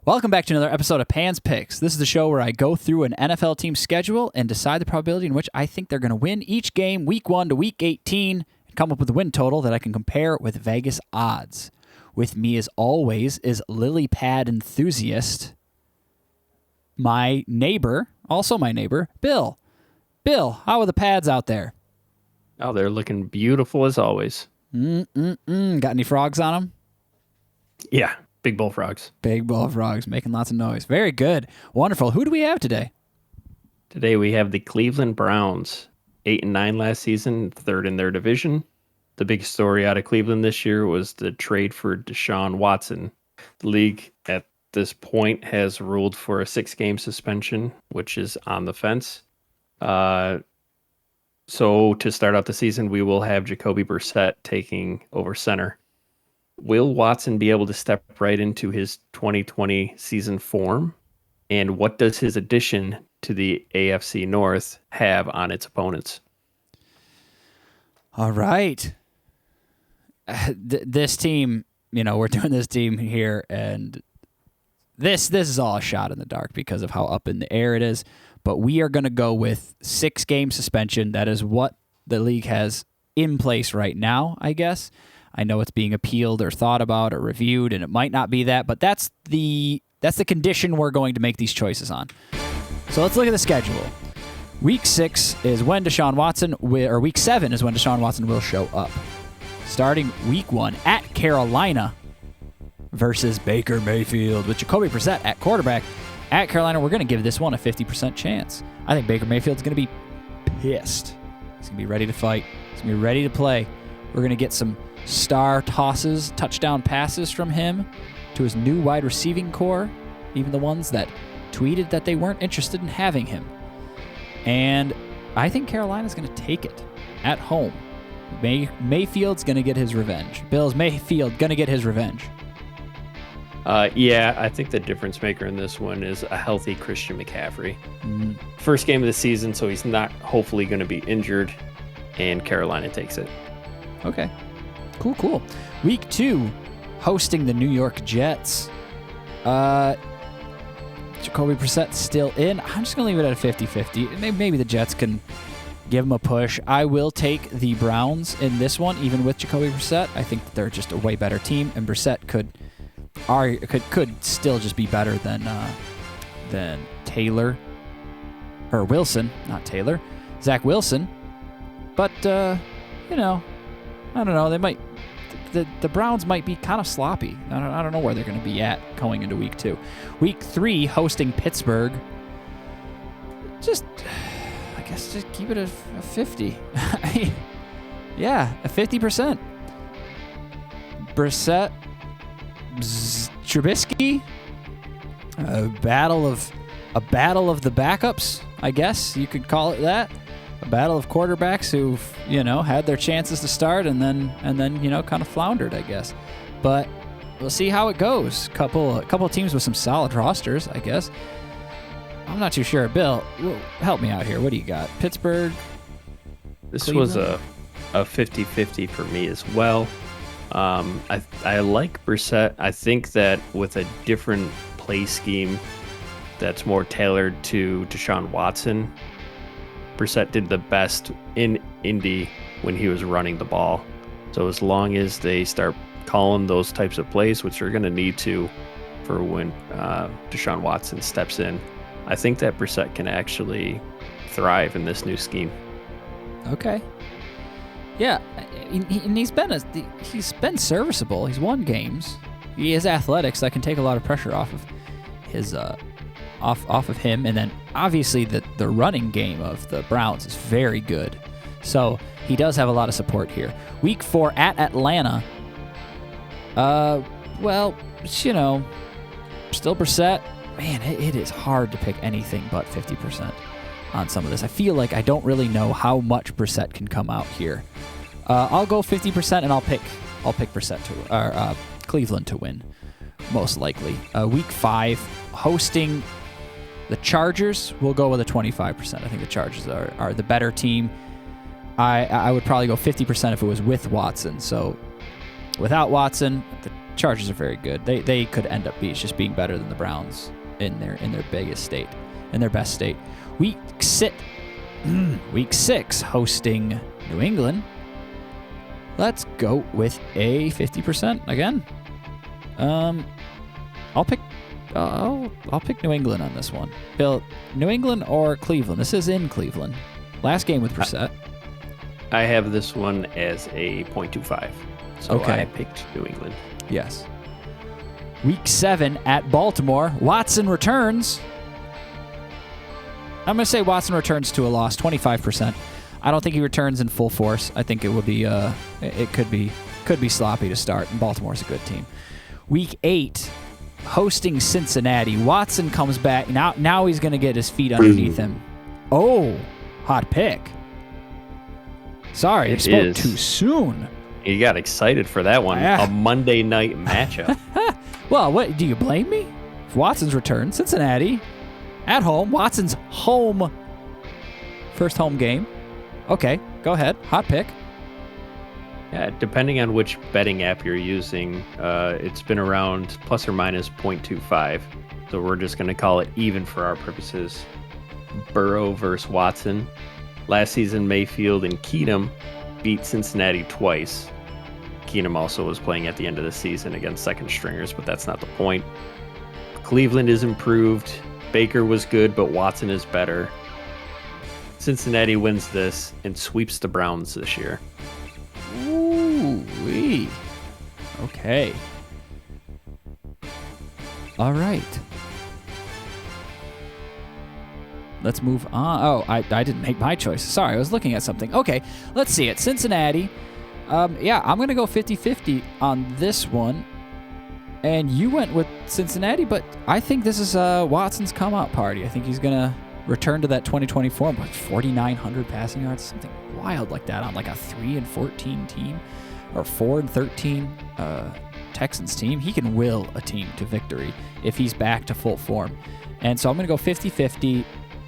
Welcome back to another episode of Pan's Picks. This is the show where I go through an NFL team's schedule and decide the probability in which I think they're going to win each game, week 1 to week 18, and come up with a win total that I can compare with Vegas odds. With me, as always, is Lily Pad enthusiast, my neighbor, also my neighbor, Bill. Bill, how are the pads out there? Oh, they're looking beautiful as always. Got any frogs on them? Yeah, big bullfrogs. Big bullfrogs, making lots of noise. Very good. Wonderful. Who do we have today? Today we have the Cleveland Browns, 8-9 last season, third in their division. The big story out of Cleveland this year was the trade for Deshaun Watson. The league at this point has ruled for a 6-game suspension, which is on the fence. So to start out the season, we will have Jacoby Brissett taking over center. Will Watson be able to step right into his 2020 season form? And what does his addition to the AFC North have on its opponents? All right. This team, we're doing this team here, and this is all a shot in the dark because of how up in the air it is. But we are going to go with 6-game suspension. That is what the league has in place right now, I guess. I know it's being appealed or thought about or reviewed, and it might not be that, but that's the condition we're going to make these choices on. So let's look at the schedule. Week 6 is when Deshaun Watson or Week 7 is when Deshaun Watson will show up. Starting Week 1 at Carolina versus Baker Mayfield with Jacoby Brissett at quarterback. At Carolina, we're going to give this one a 50% chance. I think Baker Mayfield's going to be pissed. He's going to be ready to fight. He's going to be ready to play. We're going to get some star tosses, touchdown passes from him to his new wide receiving core, even the ones that tweeted that they weren't interested in having him. And I think Carolina's going to take it at home. Mayfield's going to get his revenge. Bill's Mayfield going to get his revenge. Yeah, I think the difference maker in this one is a healthy Christian McCaffrey. First game of the season, so he's not hopefully going to be injured, and Carolina takes it. Okay. Cool. Week 2, hosting the New York Jets. Jacoby Brissett still in. I'm just going to leave it at a 50-50. Maybe the Jets can give him a push. I will take the Browns in this one, even with Jacoby Brissett. I think they're just a way better team, and Brissett could still just be better than Taylor or Wilson, not Taylor, Zach Wilson. But I don't know. They might the Browns might be kind of sloppy. I don't know where they're going to be at going into week 2. Week 3, hosting Pittsburgh. I guess just keep it a 50. Yeah, a 50%. Brissett. Trubisky, a battle of the backups, I guess you could call it that. A battle of quarterbacks who've had their chances to start and then kind of floundered, I guess. But we'll see how it goes. Couple of teams with some solid rosters, I guess. I'm not too sure. Bill, help me out here. What do you got? Pittsburgh. This Cleveland? was a 50-50 for me as well. I like Brissett. I think that with a different play scheme that's more tailored to Deshaun Watson, Brissett did the best in Indy when he was running the ball. So as long as they start calling those types of plays, which they're going to need to for when Deshaun Watson steps in, I think that Brissett can actually thrive in this new scheme. Okay. Yeah, and he's been serviceable. He's won games. He has athletics that can take a lot of pressure off of his off of him, and then obviously the running game of the Browns is very good. So he does have a lot of support here. Week 4 at Atlanta. Still Brissett. Man, it is hard to pick anything but 50% on some of this. I feel like I don't really know how much Brissett can come out here. I'll go 50%, and I'll pick Brissett Cleveland to win, most likely. Week 5, hosting the Chargers. We'll go with a 25%. I think the Chargers are the better team. I would probably go 50% if it was with Watson. So without Watson, the Chargers are very good. They could end up just being better than the Browns in their biggest state, in their best state. Week 6, hosting New England. Let's go with a 50% again. I'll pick New England on this one. Bill, New England or Cleveland? This is in Cleveland. Last game with Brissett. I have this one as a 0.25. So Okay. I picked New England. Yes. Week 7 at Baltimore. Watson returns. I'm going to say Watson returns to a loss, 25%. I don't think he returns in full force. I think it would be it could be sloppy to start, and Baltimore's a good team. Week 8, hosting Cincinnati. Watson comes back. Now he's going to get his feet underneath him. Oh, hot pick. Sorry, I spoke too soon. You got excited for that one. Yeah. A Monday night matchup. Well, what do you blame me? If Watson's return, Cincinnati at home. Watson's home. First home game. Okay, go ahead. Hot pick. Yeah, depending on which betting app you're using, it's been around plus or minus 0.25. So we're just going to call it even for our purposes. Burrow versus Watson. Last season, Mayfield and Keenum beat Cincinnati twice. Keenum also was playing at the end of the season against second stringers, but that's not the point. Cleveland is improved. Baker was good, but Watson is better. Cincinnati wins this and sweeps the Browns this year. Ooh-wee. Okay. All right. Let's move on. Oh, I didn't make my choice. Sorry, I was looking at something. Okay, let's see it. Cincinnati. Yeah, I'm going to go 50-50 on this one. And you went with Cincinnati, but I think this is Watson's come-out party. I think he's going to return to that 2024, like 4,900 passing yards, something wild like that on like a 3-14 team or 4-13 Texans team. He can will a team to victory if he's back to full form. And so I'm going to go 50-50.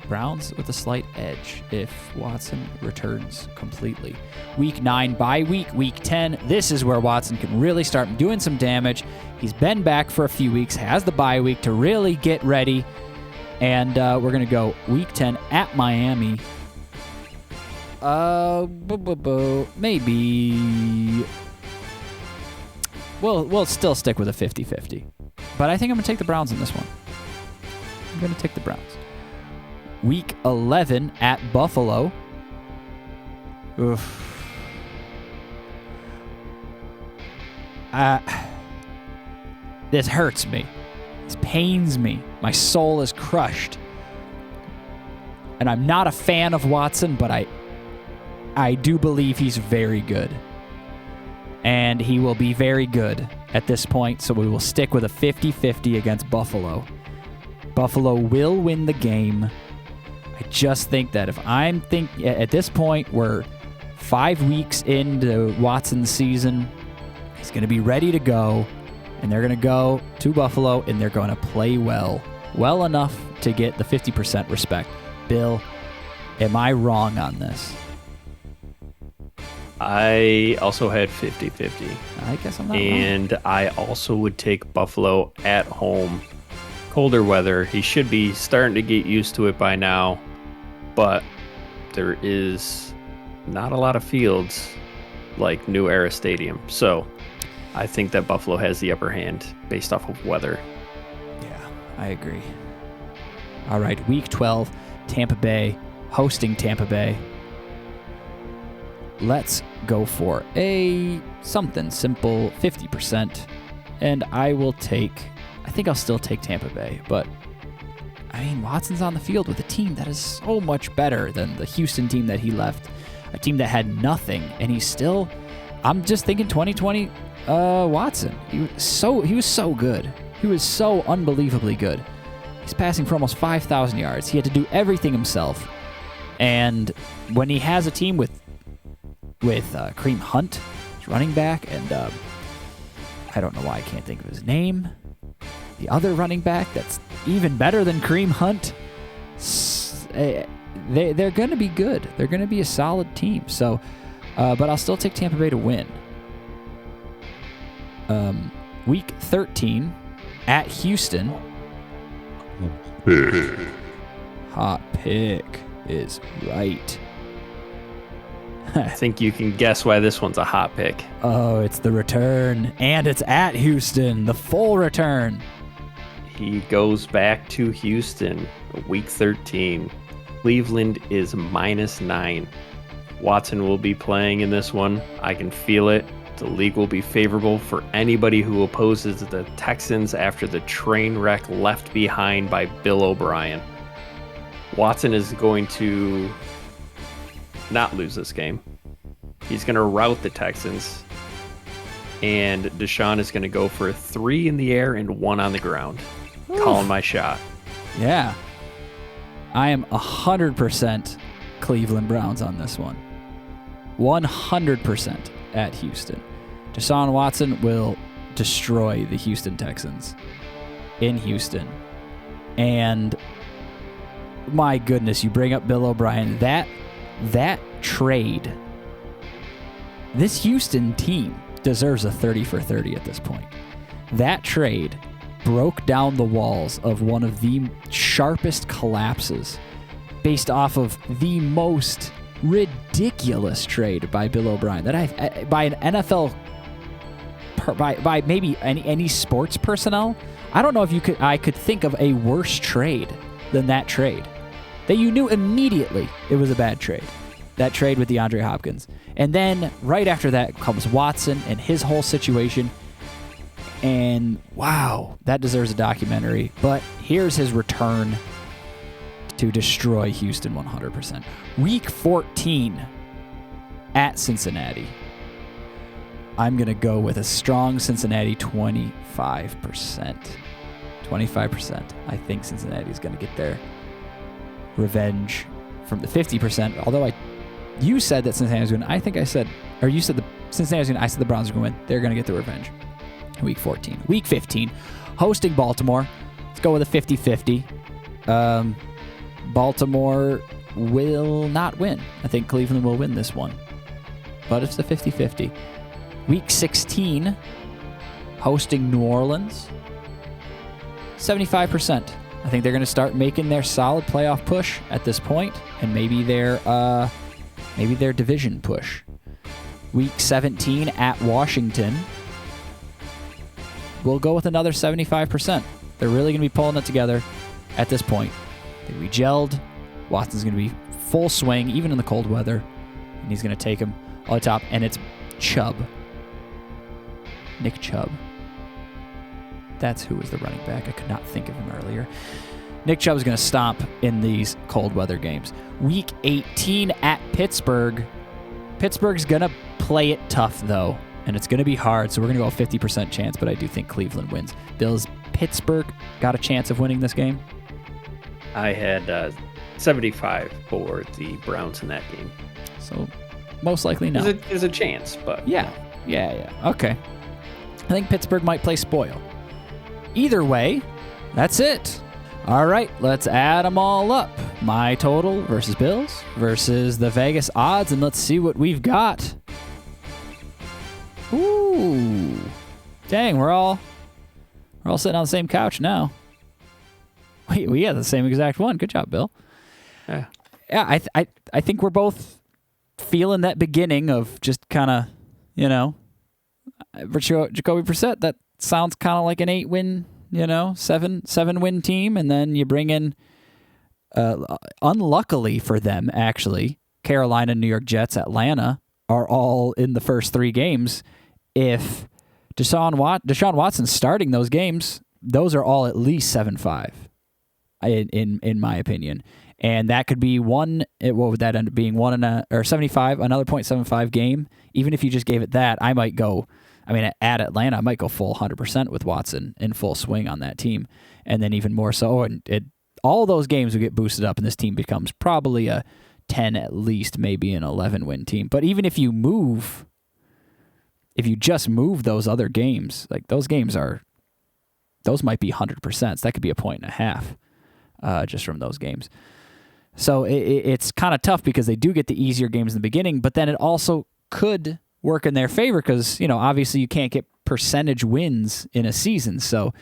Browns with a slight edge if Watson returns completely. Week 9 bye week. Week 10, this is where Watson can really start doing some damage. He's been back for a few weeks, has the bye week to really get ready. And we're going to go Week 10 at Miami. Maybe. We'll still stick with a 50-50. But I think I'm going to take the Browns in this one. I'm going to take the Browns. Week 11 at Buffalo. Oof. This hurts me. This pains me. My soul is crushed. And I'm not a fan of Watson, but I do believe he's very good. And he will be very good at this point, so we will stick with a 50-50 against Buffalo. Buffalo will win the game. I just think that at this point, we're 5 weeks into Watson's season. He's going to be ready to go, and they're going to go to Buffalo, and they're going to play well enough to get the 50% respect. Bill, am I wrong on this? I also had 50-50. I guess I'm not and wrong. I also would take Buffalo at home. Colder weather. He should be starting to get used to it by now, but there is not a lot of fields like New Era Stadium. So I think that Buffalo has the upper hand based off of weather. Yeah, I agree. All right, Week 12, Tampa Bay, hosting Tampa Bay. Let's go for a something simple, 50%, and I think I'll still take Tampa Bay, but I mean, Watson's on the field with a team that is so much better than the Houston team that he left, a team that had nothing, and he's still, I'm just thinking 2020 Watson. He was so good. He was so unbelievably good. He's passing for almost 5,000 yards. He had to do everything himself, and when he has a team with Kareem Hunt, running back, and I don't know why I can't think of his name. The other running back that's even better than Kareem Hunt. They're going to be good. They're going to be a solid team. So, but I'll still take Tampa Bay to win. Week 13 at Houston. Hot pick is right. I think you can guess why this one's a hot pick. Oh, it's the return. And it's at Houston, the full return. He goes back to Houston, week 13. Cleveland is -9. Watson will be playing in this one. I can feel it. The league will be favorable for anybody who opposes the Texans after the train wreck left behind by Bill O'Brien. Watson is going to not lose this game. He's going to rout the Texans. And Deshaun is going to go for 3 in the air and 1 on the ground. Oof. Calling my shot. Yeah. I am 100% Cleveland Browns on this one. 100% at Houston. Deshaun Watson will destroy the Houston Texans in Houston. And my goodness, you bring up Bill O'Brien. That trade, this Houston team deserves a 30 for 30 at this point. That trade broke down the walls of one of the sharpest collapses based off of the most ridiculous trade by Bill O'Brien that by an NFL by maybe any sports personnel. I don't know if I could think of a worse trade than that trade. That you knew immediately it was a bad trade. That trade with DeAndre Hopkins. And then right after that comes Watson and his whole situation. And wow, that deserves a documentary. But here's his return to destroy Houston 100%. Week 14 at Cincinnati. I'm going to go with a strong Cincinnati 25%. 25%. I think Cincinnati is going to get their revenge from the 50%. Although you said that Cincinnati was going to, I think I said, or you said the Cincinnati was going to, I said the Browns are going to win. They're going to get the revenge. Week 14. Week 15, hosting Baltimore. Let's go with a 50-50. Baltimore will not win. I think Cleveland will win this one. But it's a 50-50. Week 16, hosting New Orleans. 75%. I think they're going to start making their solid playoff push at this point, and maybe their division push. Week 17 at Washington. We'll go with another 75%. They're really going to be pulling it together at this point. They re-gelled. Watson's going to be full swing, even in the cold weather, and he's going to take him all the top, and it's Chubb. Nick Chubb. That's who was the running back. I could not think of him earlier. Nick Chubb is going to stomp in these cold weather games. Week 18 at Pittsburgh. Pittsburgh's going to play it tough, though, and it's going to be hard, so we're going to go a 50% chance, but I do think Cleveland wins. Bills, Pittsburgh got a chance of winning this game? I had 75 for the Browns in that game. So most likely no. There's a chance, but... Yeah. Okay. I think Pittsburgh might play spoil. Either way, that's it. All right, let's add them all up. My total versus Bills versus the Vegas odds, and let's see what we've got. Ooh. Dang, we're all sitting on the same couch now. We had the same exact one. Good job, Bill. Yeah. Yeah, I think we're both feeling that beginning of just kind of, Jacoby Brissett, that sounds kind of like an 8-win, 7-win team, and then you bring in, unluckily for them, actually, Carolina, New York Jets, Atlanta are all in the first 3 games. If Deshaun Watson's starting those games, those are all at least 7-5, in my opinion. And that could be what would that end up being? 75, another 0.75 game. Even if you just gave it that, I might go. At Atlanta, I might go full 100% with Watson in full swing on that team, and then even more so. And all those games will get boosted up, and this team becomes probably a 10 at least, maybe an 11-win team. But even if you just move those other games, like those might be 100%. So that could be a 1.5 just from those games. So it's kind of tough because they do get the easier games in the beginning, but then it also could work in their favor because, obviously you can't get percentage wins in a season. So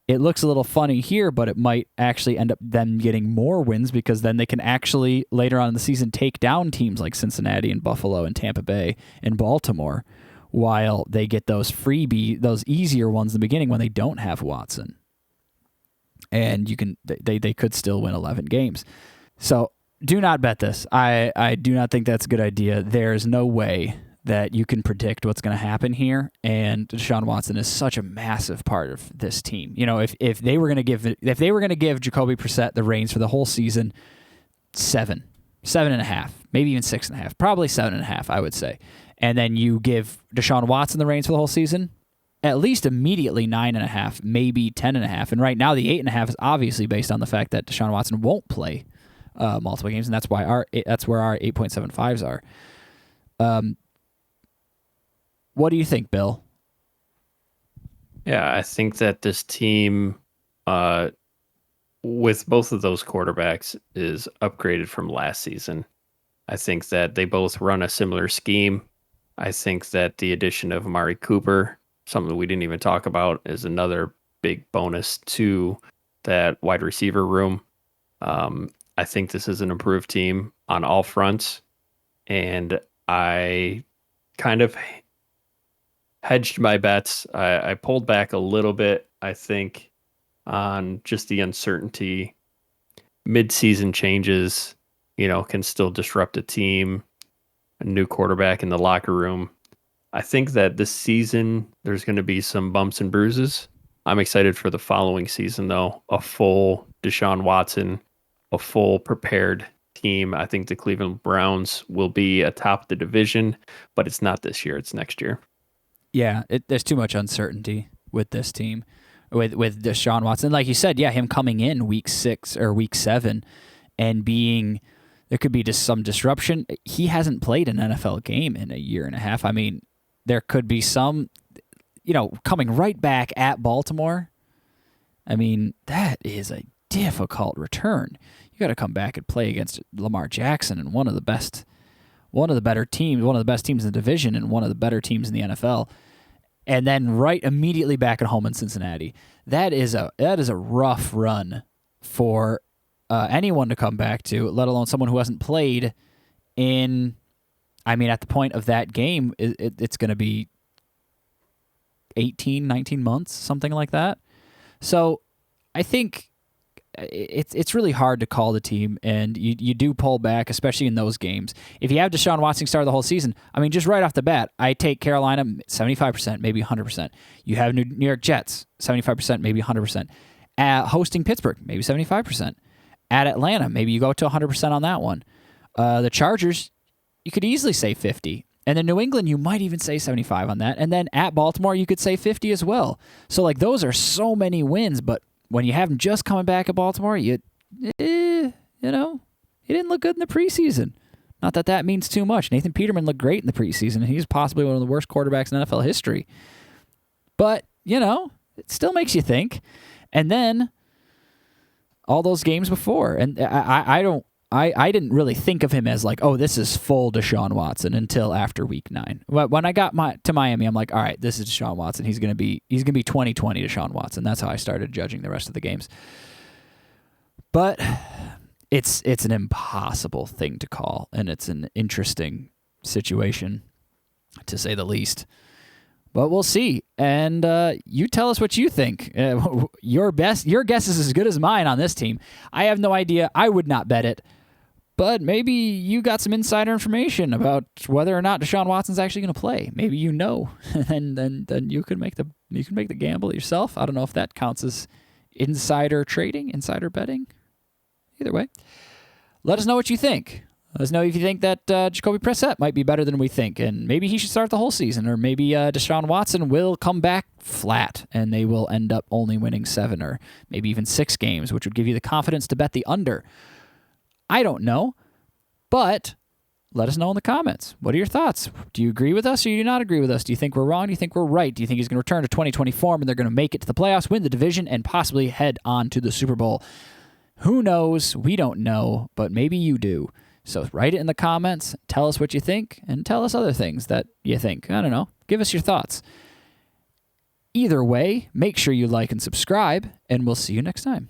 it looks a little funny here, but it might actually end up them getting more wins because then they can actually later on in the season take down teams like Cincinnati and Buffalo and Tampa Bay and Baltimore while they get those those easier ones in the beginning when they don't have Watson. And they could still win 11 games. So do not bet this. I do not think that's a good idea. There's no way that you can predict what's going to happen here, and Deshaun Watson is such a massive part of this team. If they were going to give Jacoby Brissett the reins for the whole season, 7.5, maybe even 6.5, probably 7.5, I would say, and then you give Deshaun Watson the reins for the whole season, at least immediately 9.5, maybe 10.5, and right now the 8.5 is obviously based on the fact that Deshaun Watson won't play multiple games, and that's where our 8.75s are. What do you think, Bill? Yeah, I think that this team, with both of those quarterbacks, is upgraded from last season. I think that they both run a similar scheme. I think that the addition of Amari Cooper, something we didn't even talk about, is another big bonus to that wide receiver room. I think this is an improved team on all fronts, and I kind of hedged my bets. I pulled back a little bit, I think, on just the uncertainty. Mid-season changes, can still disrupt a team. A new quarterback in the locker room. I think that this season there's going to be some bumps and bruises. I'm excited for the following season, though. A full Deshaun Watson, a full prepared team. I think the Cleveland Browns will be atop the division, but it's not this year. It's next year. Yeah, there's too much uncertainty with this team, with Deshaun Watson. Like you said, him coming in week 6 or week 7 and there could be just some disruption. He hasn't played an NFL game in a year and a half. I mean, there could be some, coming right back at Baltimore. I mean, that is a difficult return. You got to come back and play against Lamar Jackson and one of the best teams in the division and one of the better teams in the NFL. And then right immediately back at home in Cincinnati. That is a rough run for anyone to come back to, let alone someone who hasn't played at the point of that game, it's going to be 18, 19 months, something like that. So I think it's really hard to call the team, and you do pull back, especially in those games. If you have Deshaun Watson start the whole season, just right off the bat, I take Carolina 75%, maybe 100%. You have New York Jets 75%, maybe 100%. Hosting Pittsburgh, maybe 75%. At Atlanta, maybe you go to 100% on that one. The Chargers, you could easily say 50. And then New England, you might even say 75 on that. And then at Baltimore, you could say 50 as well. So those are so many wins, but when you have him just coming back at Baltimore, he didn't look good in the preseason. Not that that means too much. Nathan Peterman looked great in the preseason, and he's possibly one of the worst quarterbacks in NFL history. But, it still makes you think. And then all those games before, and I didn't really think of him as this is full Deshaun Watson until after week 9. But when I got to Miami, I'm like, all right, this is Deshaun Watson. He's gonna be 2020 Deshaun Watson. That's how I started judging the rest of the games. But it's an impossible thing to call, and it's an interesting situation, to say the least. But we'll see, and you tell us what you think. Your guess is as good as mine on this team. I have no idea. I would not bet it, but maybe you got some insider information about whether or not Deshaun Watson's actually going to play. Maybe and then you can make the gamble yourself. I don't know if that counts as insider trading, insider betting. Either way, let us know what you think. Let us know if you think that Jacoby Brissett might be better than we think, and maybe he should start the whole season, or maybe Deshaun Watson will come back flat, and they will end up only winning 7 or maybe even 6 games, which would give you the confidence to bet the under. I don't know, but let us know in the comments. What are your thoughts? Do you agree with us, or do you not agree with us? Do you think we're wrong? Do you think we're right? Do you think he's going to return to 2020 form, and they're going to make it to the playoffs, win the division, and possibly head on to the Super Bowl? Who knows? We don't know, but maybe you do. So write it in the comments, tell us what you think, and tell us other things that you think. I don't know. Give us your thoughts. Either way, make sure you like and subscribe, and we'll see you next time.